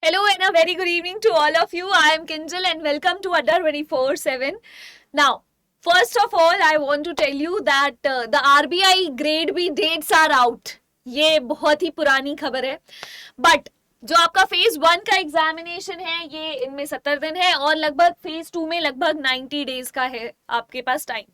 Hello and a very good evening to all of you. I am Kinjal and welcome to Adda 24/7. Now, first of all, I want to tell you that the RBI grade B dates are out. ये बहुत ही पुरानी खबर है. But जो आपका phase 1 का examination है ये इनमें 70 दिन है और लगभग फेज 2 में लगभग 90 डेज का है आपके पास टाइम.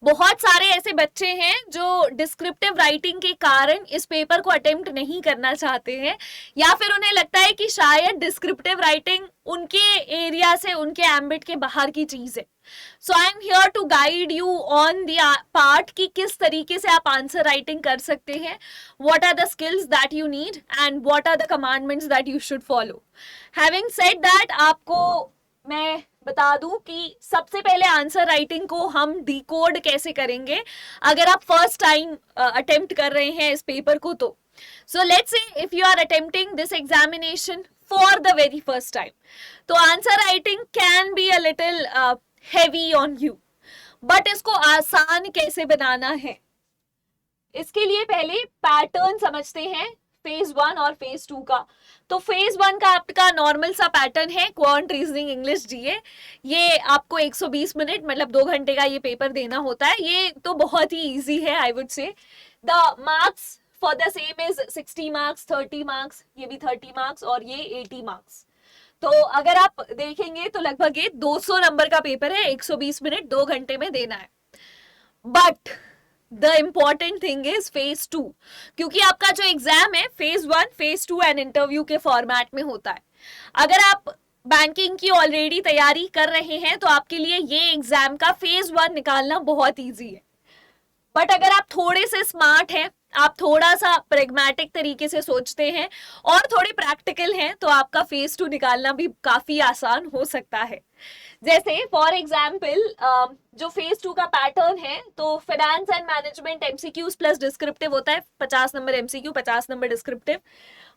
बहुत सारे ऐसे बच्चे हैं जो डिस्क्रिप्टिव राइटिंग के कारण इस पेपर को अटेम्प्ट नहीं करना चाहते हैं या फिर उन्हें लगता है कि शायद डिस्क्रिप्टिव राइटिंग उनके एरिया से उनके एम्बिट के बाहर की चीज है. So I am here to guide you on the part कि किस तरीके से आप आंसर राइटिंग कर सकते हैं, what are the skills that you need and what are the commandments that you should follow. Having said that, आपको मैं बता दूं कि सबसे पहले आंसर राइटिंग को हम डिकोड कैसे करेंगे अगर आप फर्स्ट टाइम अटेम्प्ट कर रहे हैं इस पेपर को. तो so let's say if you are attempting this examination for the very first time, तो answer writing can be a little heavy on you. But इसको आसान कैसे बनाना है, इसके लिए पहले पैटर्न समझते हैं फेज 1 और फेज 2 का. तो फेज 1 का आपका नॉर्मल सा पैटर्न है क्वांट रीजनिंग इंग्लिश जीए. ये आपको 120 मिनट मतलब 2 घंटे का ये पेपर देना होता है. ये तो बहुत ही इजी है. I would say the marks for the same is 60 marks, 30 marks, ये भी 30 मार्क्स और ये 80 मार्क्स. तो अगर आप देखेंगे तो लगभग ये 200 नंबर का पेपर है, 120 मिनट 2 घंटे में देना है. But the important thing is phase 2, क्योंकि आपका जो एग्जाम है फेज 1, फेज 2 एंड इंटरव्यू के फॉर्मेट में होता है. अगर आप बैंकिंग की ऑलरेडी तैयारी कर रहे हैं तो आपके लिए ये एग्जाम का फेज 1 निकालना बहुत इजी है. बट अगर आप थोड़े से स्मार्ट हैं, आप थोड़ा सा प्रेग्मेटिक तरीके से सोचते हैं और थोड़े प्रैक्टिकल हैं, तो आपका फेज 2 निकालना भी काफी आसान हो सकता है. जैसे फॉर एग्जाम्पल जो फेज 2 का पैटर्न है, तो finance and management MCQs plus descriptive होता है. 50 नंबर एमसीक्यू, 50 नंबर डिस्क्रिप्टिव.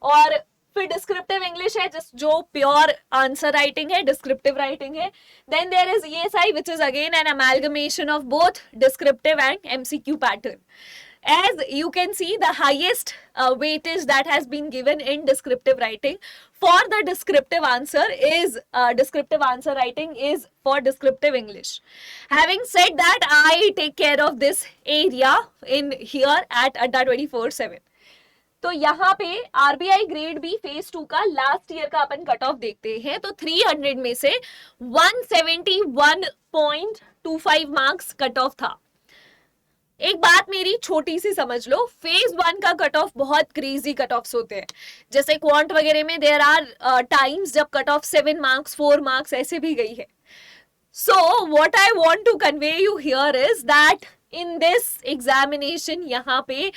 और फिर डिस्क्रिप्टिव इंग्लिश है जो प्योर आंसर राइटिंग है, डिस्क्रिप्टिव राइटिंग है. Then there is ESI which is again an amalgamation of both descriptive and MCQ pattern. As you can see, the highest weightage that has been given in descriptive writing for the descriptive answer is descriptive answer writing is for descriptive English. Having said that, I take care of this area in here at Adda 24/7. तो यहाँ पे RBI grade B phase 2 का last year का अपन cut off देखते हैं. तो 300 में से 171.25 मार्क्स कट ऑफ था. एक बात मेरी छोटी सी समझ लो, फेज 1 का कट ऑफ बहुत क्रेजी कट ऑफ्स होते हैं. जैसे क्वांट वगैरह में देयर आर टाइम्स जब कट ऑफ 7 मार्क्स 4 मार्क्स ऐसे भी गई है. So what I want to convey you here is that in this examination यहाँ पे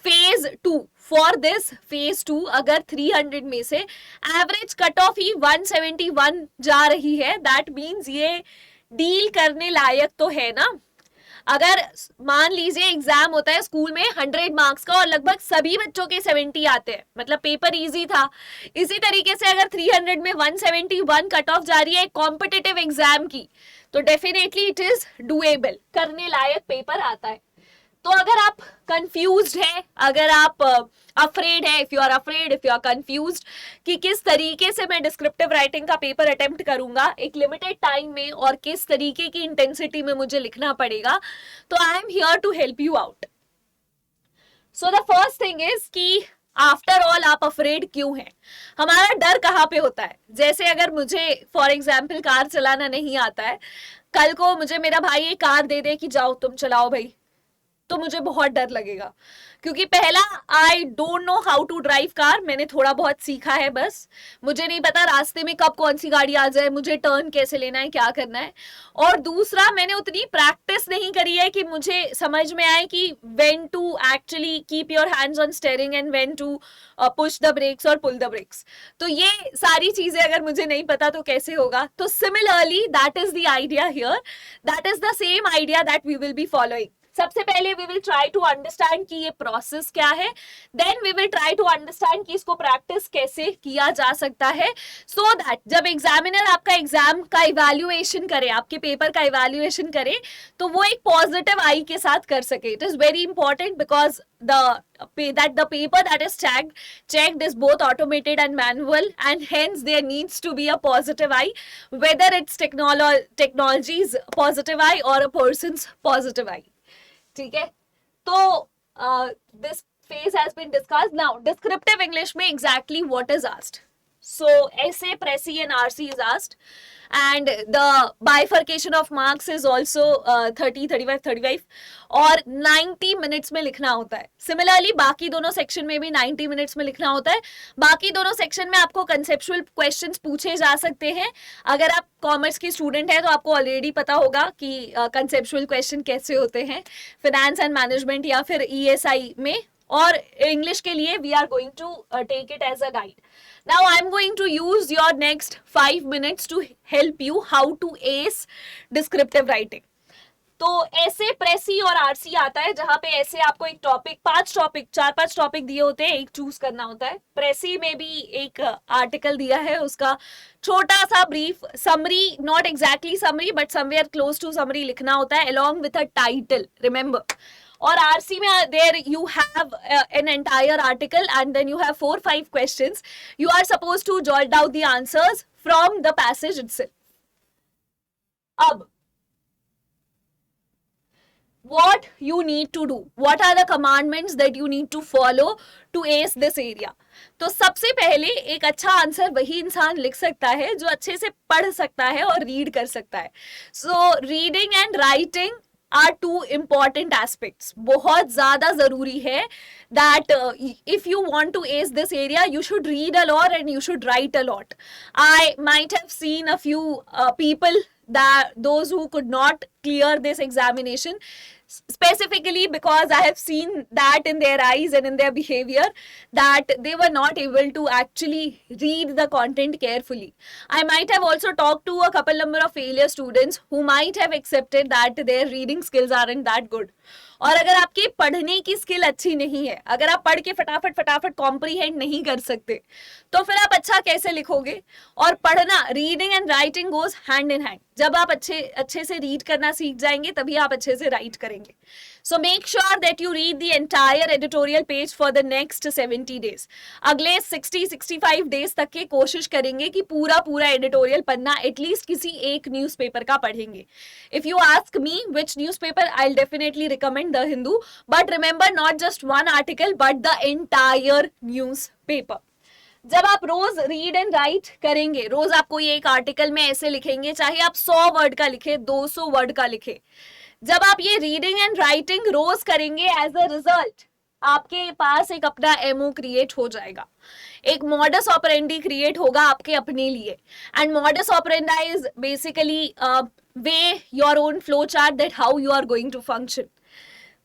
फेज 2, फॉर दिस फेज 2 अगर 300 में से एवरेज कट ऑफ ही 171 जा रही है, दैट मीन्स ये डील करने लायक तो है ना. अगर मान लीजिए एग्जाम होता है स्कूल में 100 मार्क्स का और लगभग सभी बच्चों के 70 आते हैं, मतलब पेपर इजी था. इसी तरीके से अगर 300 में 171 कट ऑफ जा रही है कॉम्पिटिटिव एग्जाम की, तो डेफिनेटली इट इज डूएबल, करने लायक पेपर आता है. तो अगर आप कंफ्यूज्ड है, अगर आप अफ्रेड है, if you are afraid, if you are confused कि किस तरीके से मैं डिस्क्रिप्टिव राइटिंग का पेपर अटेम्प्ट करूंगा एक लिमिटेड टाइम में और किस तरीके की इंटेंसिटी में मुझे लिखना पड़ेगा, तो I am here to help you out. So the first thing is कि आफ्टर ऑल आप अफ्रेड क्यों हैं. हमारा डर कहाँ पे होता है. जैसे अगर मुझे फॉर एग्जाम्पल कार चलाना नहीं आता है, कल को मुझे मेरा भाई एक कार दे दे कि जाओ तुम चलाओ भाई, तो मुझे बहुत डर लगेगा. क्योंकि पहला, I don't know how to drive car. मैंने थोड़ा बहुत सीखा है, बस मुझे नहीं पता रास्ते में कब कौन सी गाड़ी आ जाए, मुझे टर्न कैसे लेना है, क्या करना है. और दूसरा, मैंने उतनी प्रैक्टिस नहीं करी है कि मुझे समझ में आए कि when to actually keep your hands on steering and when to push the brakes और पुल द ब्रेक्स. तो ये सारी चीजें अगर मुझे नहीं पता तो कैसे होगा. तो similarly that is the idea here, that is the same idea that we will be following. सबसे पहले we will try to understand कि ये प्रोसेस क्या है, then we will try to understand कि इसको प्रैक्टिस कैसे किया जा सकता है, सो दैट जब एग्जामिनर आपका एग्जाम का इवैल्यूएशन करे, आपके पेपर का इवैल्यूएशन करे, तो वो एक पॉजिटिव आई के साथ कर सके. It is very important because the paper that is checked is both automated and manual, and hence there needs to be a positive eye, whether it's technology's positive eye or a person's positive eye. ठीक है, तो this phase has been discussed. Now descriptive English में exactly what is asked. So essay, Pressy and RC is asked, and the bifurcation of marks is also 30, 35, 35 और 90 minutes में लिखना होता है. Similarly बाकी दोनों सेक्शन में भी 90 मिनट्स में लिखना होता है. बाकी दोनों सेक्शन में आपको कंसेप्चुअल क्वेश्चंस पूछे जा सकते हैं. अगर आप कॉमर्स की स्टूडेंट है तो आपको ऑलरेडी पता होगा कि कंसेप्चुअल क्वेश्चन कैसे होते हैं फिनेंस एंड मैनेजमेंट या फिर ESI में. और इंग्लिश के लिए we are going to take it as a guide. Now I am going to use your next 5 minutes to help you how to ace descriptive writing. तो ऐसे प्रेसी और RC आता है जहां पे ऐसे आपको एक टॉपिक, 4-5 टॉपिक दिए होते हैं, एक चूज करना होता है. प्रेसी में भी एक आर्टिकल दिया है, उसका छोटा सा brief summary, not exactly summary but somewhere close to summary लिखना होता है along with a title, remember. और आरसी में there you have an entire article and then you have 4-5 questions. You are suppose to jot down the answers from the passage itself. अब what you need to do, what are the commandments that you need to follow to ace this area. तो सबसे पहले एक अच्छा answer वही इंसान लिख सकता है जो अच्छे से पढ़ सकता है और रीड कर सकता है. So reading and writing are two important aspects. बहुत ज़्यादा ज़रूरी है that if you want to ace this area, you should read a lot and you should write a lot. I might have seen a few people, that those who could not clear this examination, specifically because I have seen that in their eyes and in their behavior, that they were not able to actually read the content carefully. I might have also talked to a couple number of failure students who might have accepted that their reading skills aren't that good. और अगर आपकी पढ़ने की skill अच्छी नहीं है, अगर आप पढ़ के फटाफट कॉम्प्रीहेंड नहीं कर सकते, तो फिर आप अच्छा कैसे लिखोगे. और पढ़ना, reading and writing goes hand in hand. जब आप अच्छे से रीड करना सीख जाएंगे तभी आप अच्छे से राइट करेंगे. So make sure that you read the entire editorial page for the next 70 days. अगले 60-65 डेज तक के कोशिश करेंगे कि पूरा एडिटोरियल पन्ना एटलीस्ट किसी एक न्यूज़पेपर का पढ़ेंगे. If you ask me which newspaper, I will definitely recommend the Hindu, but remember not just one article but the entire newspaper. जब आप रोज रीड एंड राइट करेंगे, रोज आप कोई एक आर्टिकल में ऐसे लिखेंगे, चाहे आप 100 वर्ड का लिखे, 200 वर्ड का लिखे, जब आप ये रीडिंग एंड राइटिंग रोज करेंगे, एज अ रिजल्ट आपके पास एक अपना एमओ क्रिएट हो जाएगा, एक मॉडस ऑपरेंडी क्रिएट होगा आपके अपने लिए. And modus operandi is basically way your own flow chart that how you are going to function.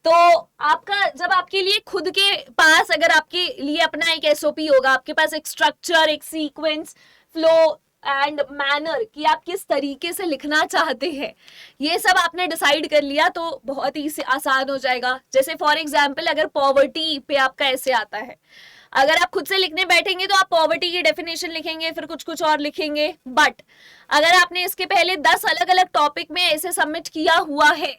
तो आपका, जब आपके लिए खुद के पास, अगर आपके लिए अपना एक SOP होगा, आपके पास एक स्ट्रक्चर, एक सीक्वेंस, फ्लो एंड मैनर कि आप किस तरीके से लिखना चाहते हैं, ये सब आपने डिसाइड कर लिया तो बहुत ही आसान हो जाएगा. जैसे फॉर एग्जाम्पल, अगर पॉवर्टी पे आपका ऐसे आता है, अगर आप खुद से लिखने बैठेंगे तो आप पॉवर्टी की डेफिनेशन लिखेंगे, फिर कुछ और लिखेंगे. बट अगर आपने इसके पहले 10 अलग अलग टॉपिक में ऐसे सबमिट किया हुआ है,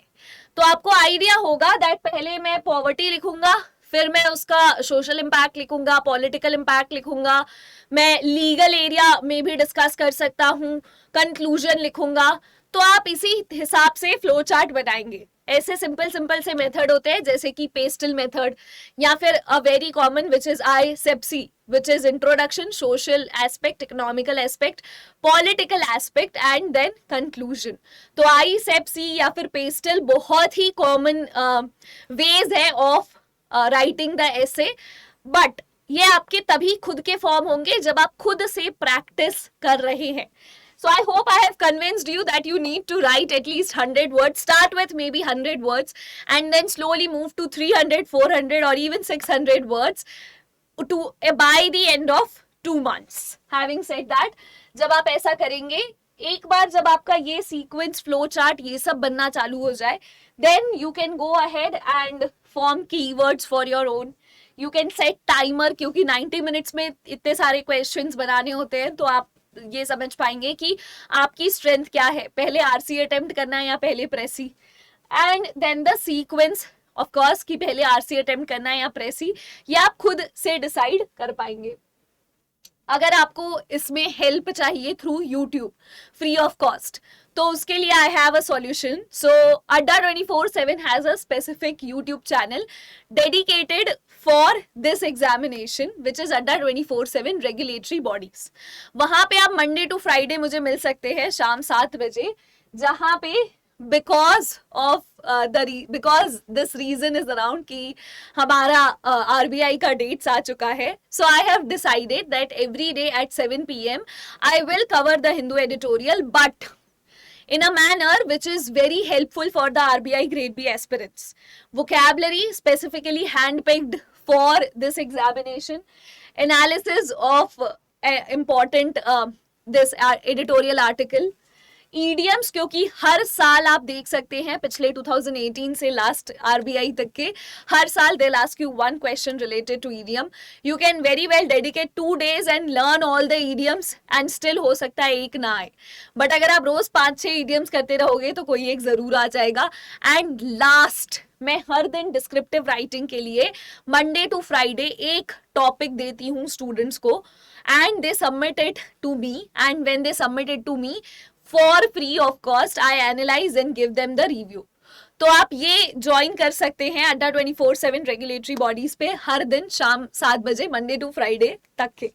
तो आपको आइडिया होगा दैट पहले मैं पॉवर्टी लिखूंगा, फिर मैं उसका सोशल इम्पैक्ट लिखूंगा, पॉलिटिकल इम्पैक्ट लिखूंगा, मैं लीगल एरिया में भी डिस्कस कर सकता हूँ, कंक्लूजन लिखूंगा. तो आप इसी हिसाब से फ्लो चार्ट बनाएंगे. ऐसे सिंपल से मेथड होते हैं जैसे कि पेस्टल मेथड, या फिर a very common which is ISEPC, which is introduction, social aspect, economical aspect, political aspect and then conclusion. तो ISEPC या फिर पेस्टल बहुत ही कॉमन वेज है of writing the essay, but ये आपके तभी खुद के फॉर्म होंगे जब आप खुद से प्रैक्टिस कर रहे हैं. So I hope I have convinced you that you need to write at least 100 words. Start with maybe 100 words and then slowly move to 300, 400 or even 600 words to by the end of 2 months. Having said that, जब आप ऐसा करेंगे एक बार जब आपका ये sequence, flow chart, ये सब बनना चालू हो जाए, then you can go ahead and form keywords for your own. You can set timer, क्योंकि 90 मिनट्स में इतने सारे क्वेश्चंस बनाने होते हैं, तो आप ये समझ पाएंगे कि आपकी स्ट्रेंथ क्या है, पहले आरसी अटेम्प्ट करना है या पहले precis. And then the sequence of course कि पहले आरसी अटेम्प्ट करना है या प्रेसी, ये आप खुद से डिसाइड कर पाएंगे. अगर आपको इसमें हेल्प चाहिए through YouTube free of cost, तो उसके लिए आई हैव अ सॉल्यूशन. सो अड्डा 24/7 has a specific YouTube channel dedicated for this examination which is अड्डा 24/7 रेगुलेटरी बॉडीज. वहां पे आप मंडे टू फ्राइडे मुझे मिल सकते हैं शाम 7 बजे, जहां पे because this reason is around कि हमारा आरबीआई का डेट्स आ चुका है. So I have decided that every day at 7 PM I will cover the Hindu editorial, but in a manner which is very helpful for the RBI Grade B aspirants. Vocabulary specifically handpicked for this examination, analysis of important this editorial article, idioms, क्योंकि हर साल आप देख सकते हैं पिछले 2018 से last RBI तक के हर साल they ask you one question related to idiom. You can very well dedicate 2 days and learn all the idioms and still हो सकता है एक ना आए, बट अगर आप रोज 5-6 ईडियम्स करते रहोगे तो कोई एक जरूर आ जाएगा. एंड लास्ट, मैं हर दिन डिस्क्रिप्टिव राइटिंग के लिए मंडे टू फ्राइडे एक टॉपिक देती हूँ स्टूडेंट्स को, and they submit it to me, and when they submit it to me for free of cost I analyse and give them the review. तो आप ये join कर सकते हैं अड्डा 24/7 रेगुलेटरी बॉडीज पे हर दिन शाम 7 बजे मंडे टू फ्राइडे तक के.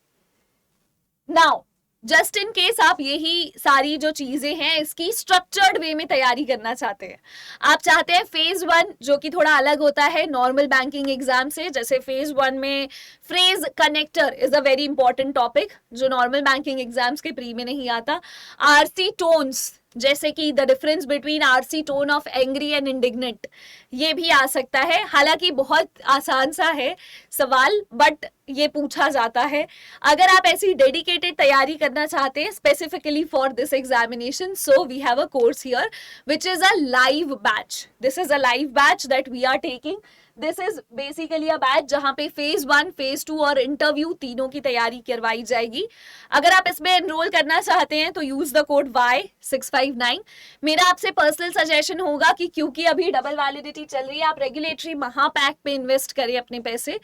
नाउ जस्ट इन केस आप यही सारी जो चीजें हैं इसकी स्ट्रक्चर्ड वे में तैयारी करना चाहते हैं, आप चाहते हैं फेज 1 जो कि थोड़ा अलग होता है नॉर्मल बैंकिंग एग्जाम से, जैसे फेज 1 में phrase connector is a very important topic जो नॉर्मल बैंकिंग एग्जाम्स के प्री में नहीं आता. आरसी टोन्स, जैसे कि the difference between RC tone of angry and indignant, ये भी आ सकता है. हालांकि बहुत आसान सा है सवाल, बट ये पूछा जाता है. अगर आप ऐसी डेडिकेटेड तैयारी करना चाहते हैं specifically for this examination, so we have a course here which is a live batch. This is a live batch that we are taking. This is basically a batch जहां पे फेज 1, फेज 2 और interview तीनों की तैयारी करवाई जाएगी. अगर आप इसमें एनरोल करना चाहते हैं तो यूज द कोड Y659. मेरा आपसे पर्सनल सजेशन होगा कि क्योंकि अभी डबल वैलिडिटी चल रही है, आप रेगुलेटरी महापैक पे इन्वेस्ट करें अपने पैसे,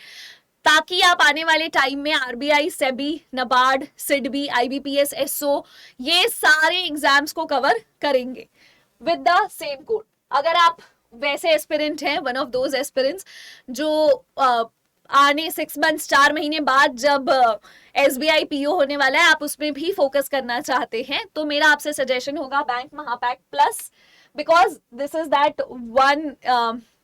ताकि आप आने वाले टाइम में RBI, SEBI, NABARD, SIDBI, IBPS, SO, ये सारे एग्जाम्स को कवर करेंगे विद द सेम कोड. अगर आप वैसे एस्पिरेंट हैं, वन ऑफ दोज एस्पिरेंट्स जो आने 6 months 4 महीने बाद जब एसबीआई पीओ होने वाला है, आप उसमें भी फोकस करना चाहते हैं, तो मेरा आपसे सजेशन होगा bank Mahapack plus, because this is that one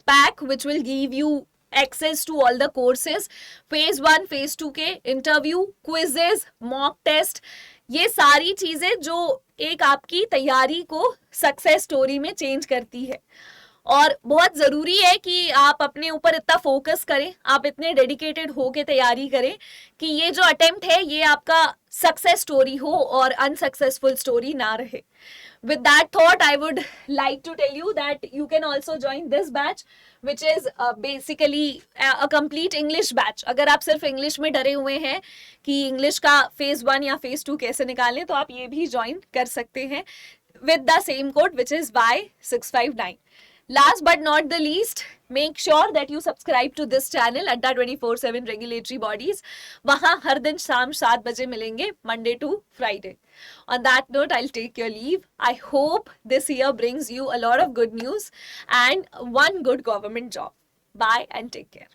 pack which will give you access to all the courses. phase 1, phase 2 के इंटरव्यू, क्विजेस, मॉक टेस्ट, ये सारी चीजें जो एक आपकी तैयारी को सक्सेस स्टोरी में चेंज करती है. और बहुत जरूरी है कि आप अपने ऊपर इतना फोकस करें, आप इतने डेडिकेटेड हो के तैयारी करें कि ये जो अटेम्प्ट है ये आपका सक्सेस स्टोरी हो और अनसक्सेसफुल स्टोरी ना रहे. With that thought, I would like to tell you that you can also join this batch, which is basically a complete English batch. अगर आप सिर्फ इंग्लिश में डरे हुए हैं कि इंग्लिश का फेज 1 या फेज 2 कैसे निकालें, तो आप ये भी ज्वाइन कर सकते हैं with the same code, which is Y659. Last but not the least, make sure that you subscribe to this channel Adda 24/7 Regulatory Bodies. वहाँ हर दिन शाम 7 बजे मिलेंगे, Monday to Friday. On that note, I'll take your leave. I hope this year brings you a lot of good news and one good government job. Bye and take care.